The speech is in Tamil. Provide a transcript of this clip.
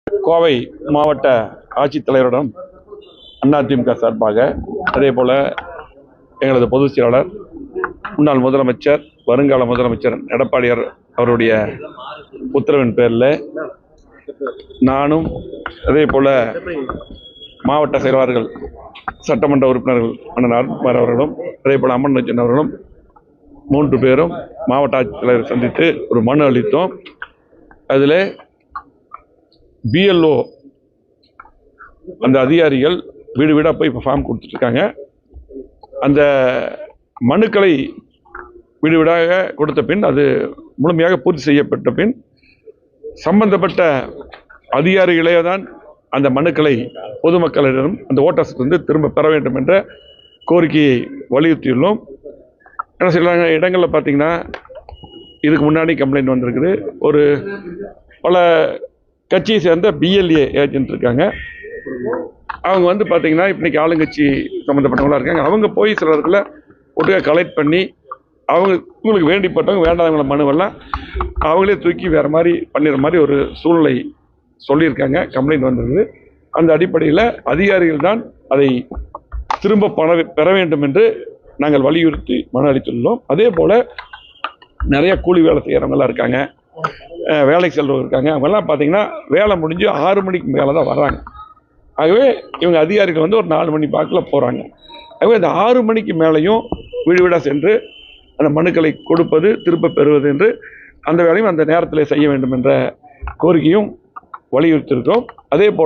கோவை மாவட்ட ஆட்சித்தலைவரிடம் அதிமுக சார்பாக, அதே போல எங்களது பொதுச் செயலாளர், முன்னாள் முதலமைச்சர், வருங்கால முதலமைச்சர் எடப்பாடியார் அவருடைய உத்தரவின் பேரில் நானும், அதே போல மாவட்ட செயலாளர்கள், சட்டமன்ற உறுப்பினர்கள் அண்ணன் அருண்குமார் அவர்களும், அதே போல அம்மன் நச்சன் அவர்களும் 3 பேரும் மாவட்ட ஆட்சித்தலைவரை சந்தித்து ஒரு மனு அளித்தோம். அதில் BLO அந்த அதிகாரிகள் வீடு வீடாக போய் இப்போ ஃபார்ம் கொடுத்துட்ருக்காங்க. அந்த மனுக்களை வீடு வீடாக கொடுத்த பின், அது முழுமையாக பூர்த்தி செய்யப்பட்ட பின், சம்பந்தப்பட்ட அதிகாரிகளே தான் அந்த மனுக்களை பொதுமக்களிடம், அந்த ஓட்டர்ஸிலிருந்து திரும்ப பெற வேண்டும் என்ற கோரிக்கையை வலியுறுத்தியுள்ளோம். ஏன்னா சில இடங்களில் பார்த்தீங்கன்னா இதுக்கு முன்னாடி கம்ப்ளைண்ட் வந்திருக்குது. ஒரு பல கட்சியை சேர்ந்த BLA ஏஜென்ட் இருக்காங்க. அவங்க வந்து பார்த்தீங்கன்னா இன்றைக்கி ஆளுங்கட்சி சம்மந்தப்பட்டவங்களாக இருக்காங்க. அவங்க போய் சில இடத்துல ஒட்டுக்க கலெக்ட் பண்ணி உங்களுக்கு வேண்டிப்பட்டவங்க வேண்டாதவங்கள மனுவெல்லாம் அவங்களே தூக்கி வேறு மாதிரி பண்ணிடுற மாதிரி ஒரு சூழ்நிலை சொல்லியிருக்காங்க. கம்ப்ளைண்ட் வந்திருக்குது. அந்த அடிப்படையில் அதிகாரிகள் தான் அதை திரும்ப பெற வேண்டும் என்று நாங்கள் வலியுறுத்தி மனு அளித்துள்ளோம். அதே போல் நிறைய கூலி வேலை செய்கிறவங்களாம் இருக்காங்க, வேலைக்கு செல்றவங்க இருக்காங்க. அவங்கெல்லாம் பார்த்தீங்கன்னா வேலை முடிஞ்சு 6 மணிக்கு மேலே தான் வர்றாங்க. ஆகவே இவங்க அதிகாரிகள் வந்து ஒரு 4 மணி வாக்கில் போகிறாங்க. ஆகவே இந்த 6 மணிக்கு மேலேயும் வீடு வீடாக சென்று அந்த மனுக்களை கொடுப்பது, திரும்ப பெறுவது என்று அந்த வேலையும் அந்த நேரத்தில் செய்ய வேண்டும் என்ற கோரிக்கையும் வலியுறுத்தியிருக்கிறோம். அதே போல்